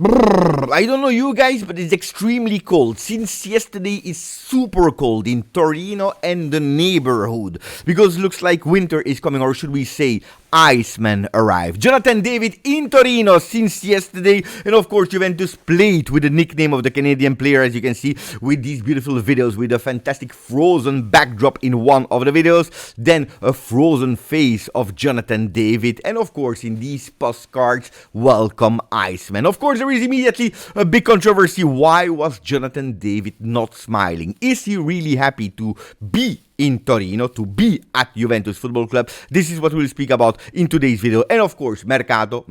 Brrr, I don't know you guys, but it's extremely cold. Since yesterday, it's super cold in Torino and the neighborhood. Because looks like winter is coming, or should we say, Iceman arrived. Jonathan David in Torino since yesterday. And of course, Juventus played with the nickname of the Canadian player, as you can see, with these beautiful videos, with a fantastic frozen backdrop in one of the videos. Then a frozen face of Jonathan David. And of course, in these postcards, welcome Iceman. Of course, there is immediately a big controversy. Why was Jonathan David not smiling? Is he really happy to be in Torino, to be at Juventus Football Club? This is what we'll speak about in today's video. And of course, Mercato.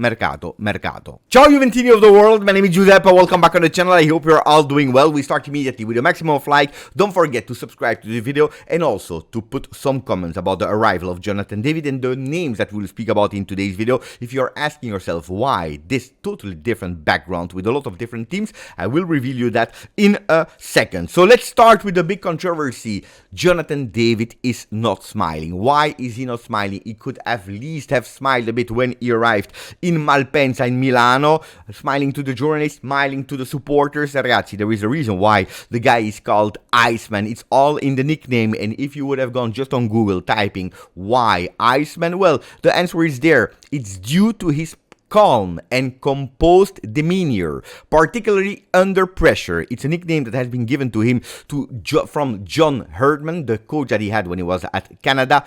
Ciao Juventini of the world, my name is Giuseppe, welcome back on the channel. I hope you're all doing well. We start immediately with a maximum of like. Don't forget to subscribe to the video and also to put some comments about the arrival of Jonathan David and the names that we'll speak about in today's video. If you're asking yourself why this totally different background with a lot of different teams, I will reveal you that in a second. So let's start with the big controversy. Jonathan David is not smiling. Why is he not smiling? He could at least have smiled a bit when he arrived in Malpensa in Milano, smiling to the journalists, smiling to the supporters. Ragazzi, there is a reason why the guy is called Iceman. It's all in the nickname, and if you would have gone just on Google typing why Iceman, well, the answer is there. It's due to his calm and composed demeanor, particularly under pressure. It's a nickname that has been given to him from John Herdman, the coach that he had when he was at Canada,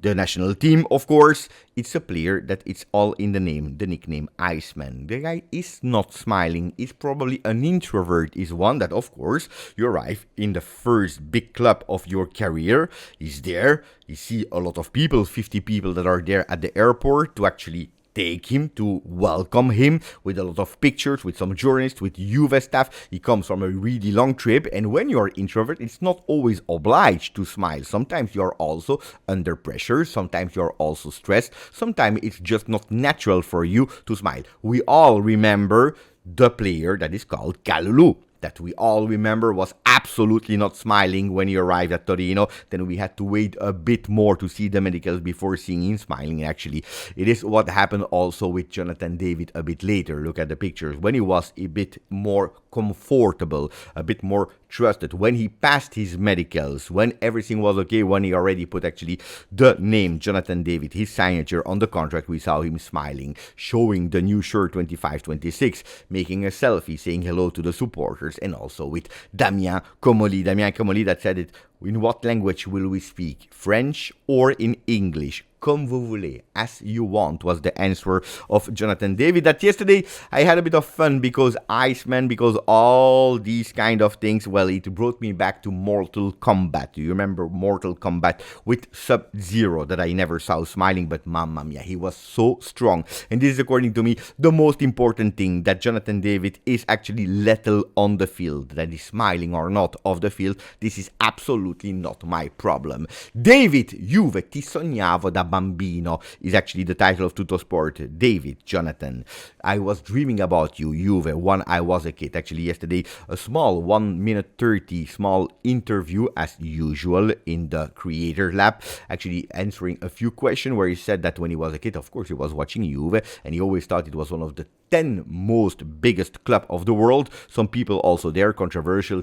the national team, of course. It's a player that it's all in the name, the nickname Iceman. The guy is not smiling. He's probably an introvert, is one that, of course, you arrive in the first big club of your career. He's there. You see a lot of people, 50 people that are there at the airport to actually take him, to welcome him, with a lot of pictures, with some journalists, with Juve staff. He comes from a really long trip, and when you're introvert, it's not always obliged to smile. Sometimes you're also under pressure, sometimes you're also stressed, sometimes it's just not natural for you to smile. We all remember the player that is called Kalulu, that we all remember was absolutely not smiling when he arrived at Torino. Then we had to wait a bit more to see the medicals before seeing him smiling. Actually, it is what happened also with Jonathan David a bit later. Look at the pictures. When he was a bit more comfortable, a bit more trusted, when he passed his medicals, when everything was okay, when he already put actually the name Jonathan David, his signature on the contract, we saw him smiling, showing the new shirt 25-26, making a selfie, saying hello to the supporters, and also with Damien Comolli that said it, in what language will we speak? French or in English? Comme vous voulez, as you want, was the answer of Jonathan David. That yesterday I had a bit of fun because Iceman, because all these kind of things, well, it brought me back to Mortal Kombat. Do you remember Mortal Kombat with Sub-Zero that I never saw smiling, but mamma mia, he was so strong. And this is, according to me, the most important thing, that Jonathan David is actually lethal on the field. That he's smiling or not off the field, this is absolutely not my problem. David, Juve, ti sognavo da bambino is actually the title of Tuttosport. David, Jonathan, I was dreaming about you, Juve, when I was a kid. Actually, yesterday, a small 1 minute 30 small interview as usual in the Creator Lab, actually answering a few questions where he said that when he was a kid, of course, he was watching Juve and he always thought it was one of the 10 most biggest club of the world. Some people also there, controversial,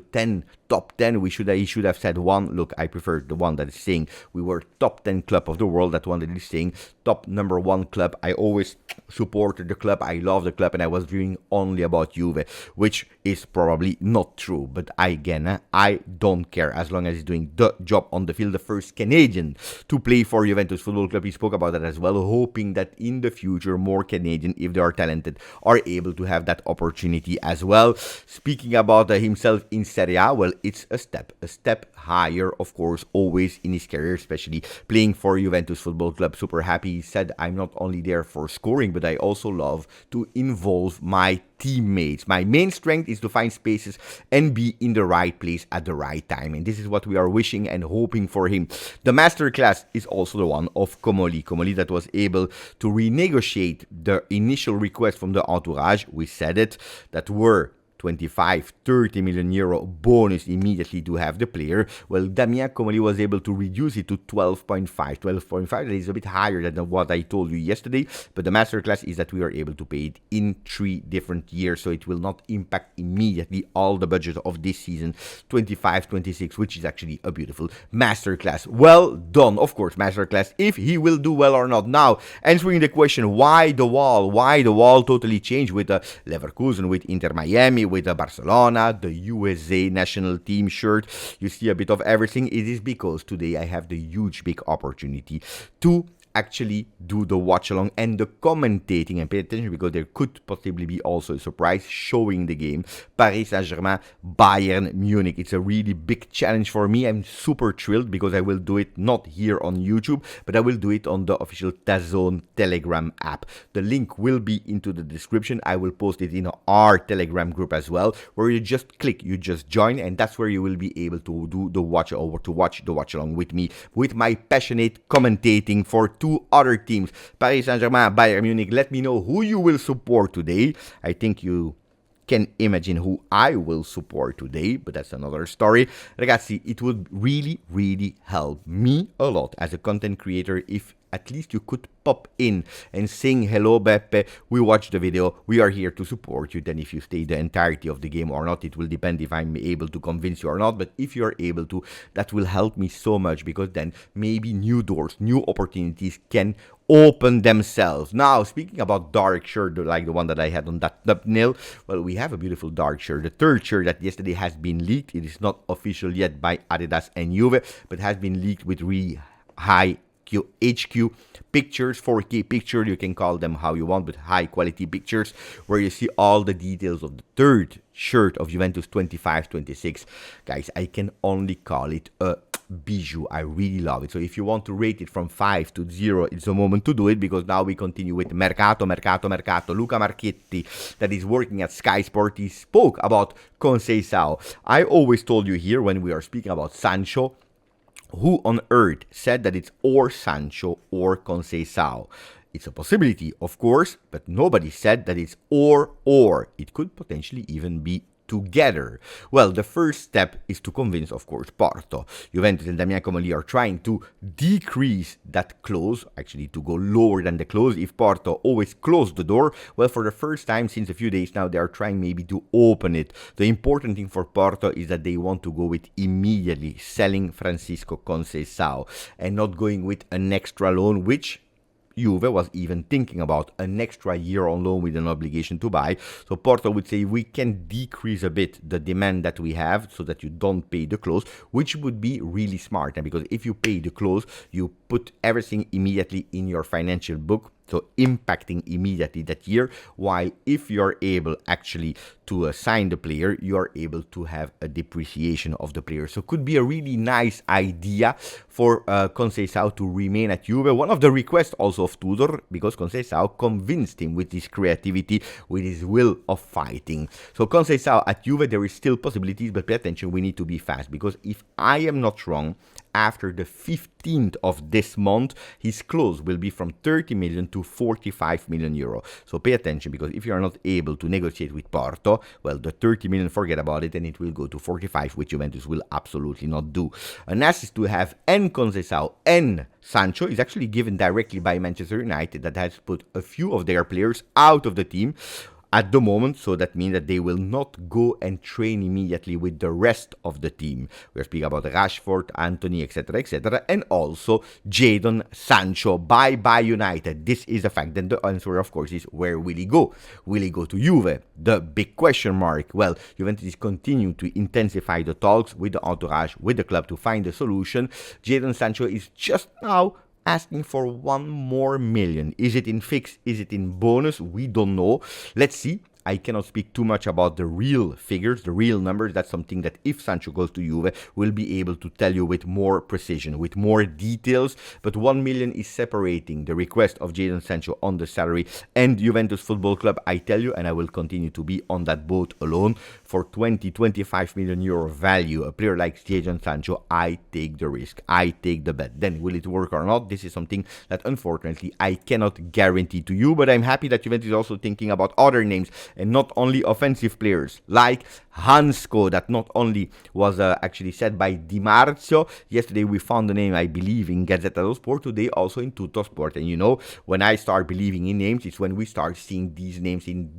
top 10. He should have said one. Look, I prefer the one that is saying we were top 10 club of the world. That one that is saying top number 1 club. I always supported the club. I love the club, and I was dreaming only about Juve, which is probably not true. But I don't care as long as he's doing the job on the field. The first Canadian to play for Juventus Football Club. He spoke about that as well, hoping that in the future more Canadian, if they are talented, are able to have that opportunity as well. Speaking about himself in Serie A, well, it's a step higher, of course, always in his career, especially playing for Juventus Football Club. Super happy. He said, I'm not only there for scoring, but I also love to involve my teammates. My main strength is to find spaces and be in the right place at the right time. And this is what we are wishing and hoping for him. The masterclass is also the one of Comolli that was able to renegotiate the initial request from the entourage. We said it, that were 25, 30 million euro bonus immediately to have the player. Well, Damien Comolli was able to reduce it to 12.5. 12.5, that is a bit higher than what I told you yesterday, but the masterclass is that we are able to pay it in 3 different years, so it will not impact immediately all the budget of this season 25-26, which is actually a beautiful masterclass. Well done, of course, masterclass, if he will do well or not. Now, answering the question, why the wall? Why the wall totally changed with Leverkusen, with Inter Miami, with Barcelona, the USA national team shirt. You see a bit of everything. It is because today I have the huge big opportunity to actually do the watch along and the commentating, and pay attention because there could possibly be also a surprise showing the game Paris Saint-Germain Bayern Munich. It's a really big challenge for me. I'm super thrilled because I will do it not here on YouTube, but I will do it on the official DAZN Telegram app. The link will be into the description. I will post it in our Telegram group as well, where you just click, you just join, and that's where you will be able to do the watch over, to watch the watch along with me, with my passionate commentating for 2 other teams, Paris Saint-Germain, Bayern Munich. Let me know who you will support today. I think you can imagine who I will support today, but that's another story. Ragazzi, it would really help me a lot as a content creator if at least you could pop in and sing hello Beppe, we watched the video, we are here to support you. Then if you stay the entirety of the game or not, it will depend if I'm able to convince you or not, but if you are able to, that will help me so much, because then maybe new doors, new opportunities can open themselves. Now, speaking about dark shirt, like the one that I had on that thumbnail, well, we have a beautiful dark shirt, the 3rd shirt that yesterday has been leaked. It is not official yet by Adidas and Juve, but has been leaked with really high HQ pictures, 4K picture, you can call them how you want, but high quality pictures, where you see all the details of the 3rd shirt of Juventus 25-26. Guys, I can only call it a bijou. I really love it. So if you want to rate it from 5 to 0, it's the moment to do it, because now we continue with Mercato. Luca Marchetti, that is working at Sky Sport, he spoke about Conceicao. I always told you here when we are speaking about Sancho, who on earth said that it's or Sancho or Conceicao? It's a possibility, of course, but nobody said that it's or. It could potentially even be together. Well, the first step is to convince, of course, Porto. Juventus and Damien Comolli are trying to decrease that clause, actually to go lower than the clause. If Porto always closed the door, well, for the first time since a few days now, they are trying maybe to open it. The important thing for Porto is that they want to go with immediately selling Francisco Conceicao and not going with an extra loan, which Juve was even thinking about, an extra year on loan with an obligation to buy. So Porto would say we can decrease a bit the demand that we have so that you don't pay the clause, which would be really smart. And because if you pay the clause, you put everything immediately in your financial book, so impacting immediately that year, while if you're able actually to sign the player, you're able to have a depreciation of the player. So could be a really nice idea for Conceicao to remain at Juve. One of the requests also of Tudor, because Conceicao convinced him with his creativity, with his will of fighting. So Conceicao at Juve, there is still possibilities, but pay attention, we need to be fast, because if I am not wrong, after the 15th of this month, his clause will be from 30 million to 45 million euro. So pay attention, because if you are not able to negotiate with Porto, well, the 30 million, forget about it, and it will go to 45, which Juventus will absolutely not do. An assist to have and Conceicao and Sancho is actually given directly by Manchester United, that has put a few of their players out of the team at the moment, so that means that they will not go and train immediately with the rest of the team. We're speaking about Rashford, Anthony, etc., and also Jadon Sancho. Bye-bye United. This is a fact. Then the answer, of course, is where will he go? Will he go to Juve? The big question mark. Well, Juventus is continuing to intensify the talks with the entourage, with the club, to find a solution. Jadon Sancho is just now asking for 1 more million. Is it in fixed? Is it in bonus? We don't know. Let's see. I cannot speak too much about the real figures, the real numbers. That's something that if Sancho goes to Juve, we'll be able to tell you with more precision, with more details. But 1 million is separating the request of Jadon Sancho on the salary and Juventus Football Club. I tell you, and I will continue to be on that boat alone. For 20-25 million euro value, a player like Jadon Sancho, I take the risk. I take the bet. Then will it work or not? This is something that unfortunately I cannot guarantee to you, but I'm happy that Juventus is also thinking about other names. and not only offensive players like Hancko, that not only was actually said by Di Marzio. Yesterday we found the name, I believe, in Gazzetta dello Sport, today also in Tutto Sport. And you know, when I start believing in names, it's when we start seeing these names in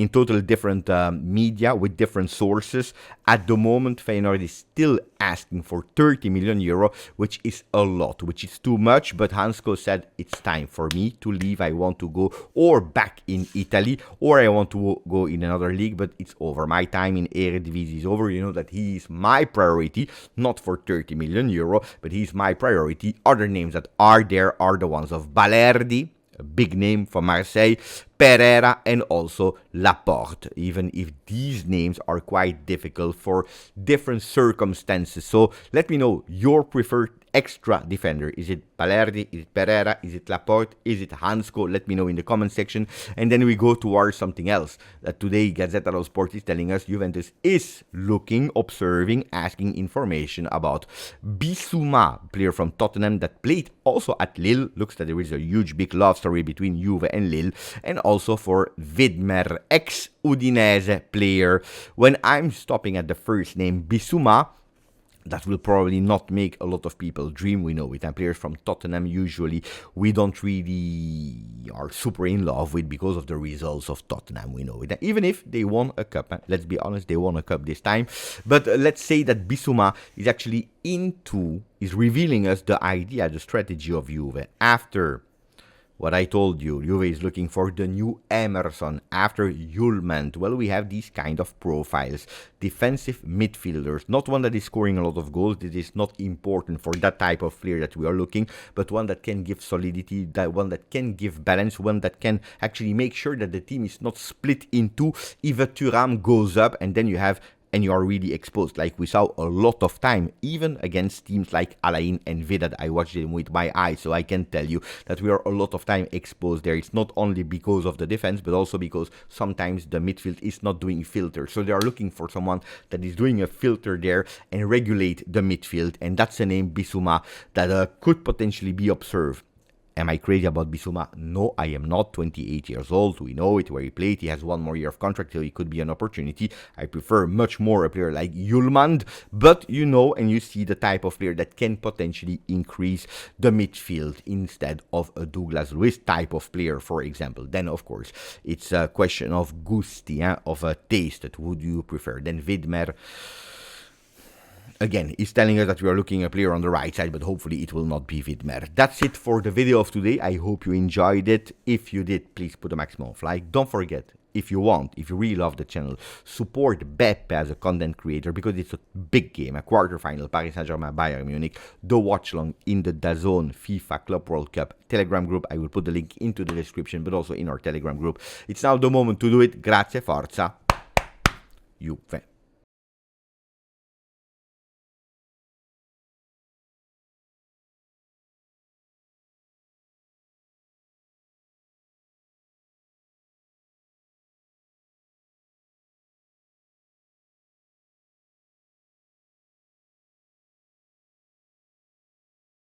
total different media with different sources. At the moment, Feyenoord is still asking for 30 million euro, which is a lot, which is too much. But Hancko said it's time for me to leave. I want to go or back in Italy, or I want to go in another league, but it's over. My time in Eredivisie is over. You know that he is my priority, not for 30 million euro, but he's my priority. Other names that are there are the ones of Balerdi, a big name for Marseille, Pereira, and also Laporte, even if these names are quite difficult for different circumstances. So let me know your preferred extra defender. Is it Balerdi? Is it Pereira? Is it Laporte? Is it Hancko? Let me know in the comment section. And then we go towards something else. That today Gazzetta dello Sport is telling us Juventus is looking, observing, asking information about Bissouma, player from Tottenham that played also at Lille. Looks that there is a huge big love story between Juve and Lille. And also for Widmer, ex-Udinese player. When I'm stopping at the first name, Bissouma, that will probably not make a lot of people dream. We know it. And players from Tottenham, usually, we don't really are super in love with because of the results of Tottenham. We know it. Even if they won a cup. Let's be honest, they won a cup this time. But let's say that Bissouma is actually is revealing us the idea, the strategy of Juve. After what I told you, Juve is looking for the new Emerson after Hjulmand. Well, we have these kind of profiles. Defensive midfielders, not one that is scoring a lot of goals. This is not important for that type of player that we are looking, but one that can give solidity, that one that can give balance, one that can actually make sure that the team is not split in two. If a Thuram goes up and then you are really exposed, like we saw a lot of time, even against teams like Alain and Vidal. I watched them with my eyes, so I can tell you that we are a lot of time exposed there. It's not only because of the defense, but also because sometimes the midfield is not doing filter. So they are looking for someone that is doing a filter there and regulate the midfield. And that's the name Bissouma that could potentially be observed. Am I crazy about Bissouma? No, I am not. 28 years old. We know it, where he played. He has one more year of contract, so he could be an opportunity. I prefer much more a player like Hjulmand. But you know and you see the type of player that can potentially increase the midfield instead of a Douglas Luiz type of player, for example. Then, of course, it's a question of gusti, of a taste. Who do you prefer? Then Widmer, again, he's telling us that we are looking at a player on the right side, but hopefully it will not be Widmer. That's it for the video of today. I hope you enjoyed it. If you did, please put a maximum of like. Don't forget, if you really love the channel, support Beppe as a content creator, because it's a big game, a quarterfinal, Paris Saint-Germain, Bayern Munich, the watch-along in the DAZN FIFA Club World Cup Telegram group. I will put the link into the description, but also in our Telegram group. It's now the moment to do it. Grazie, forza, Juve.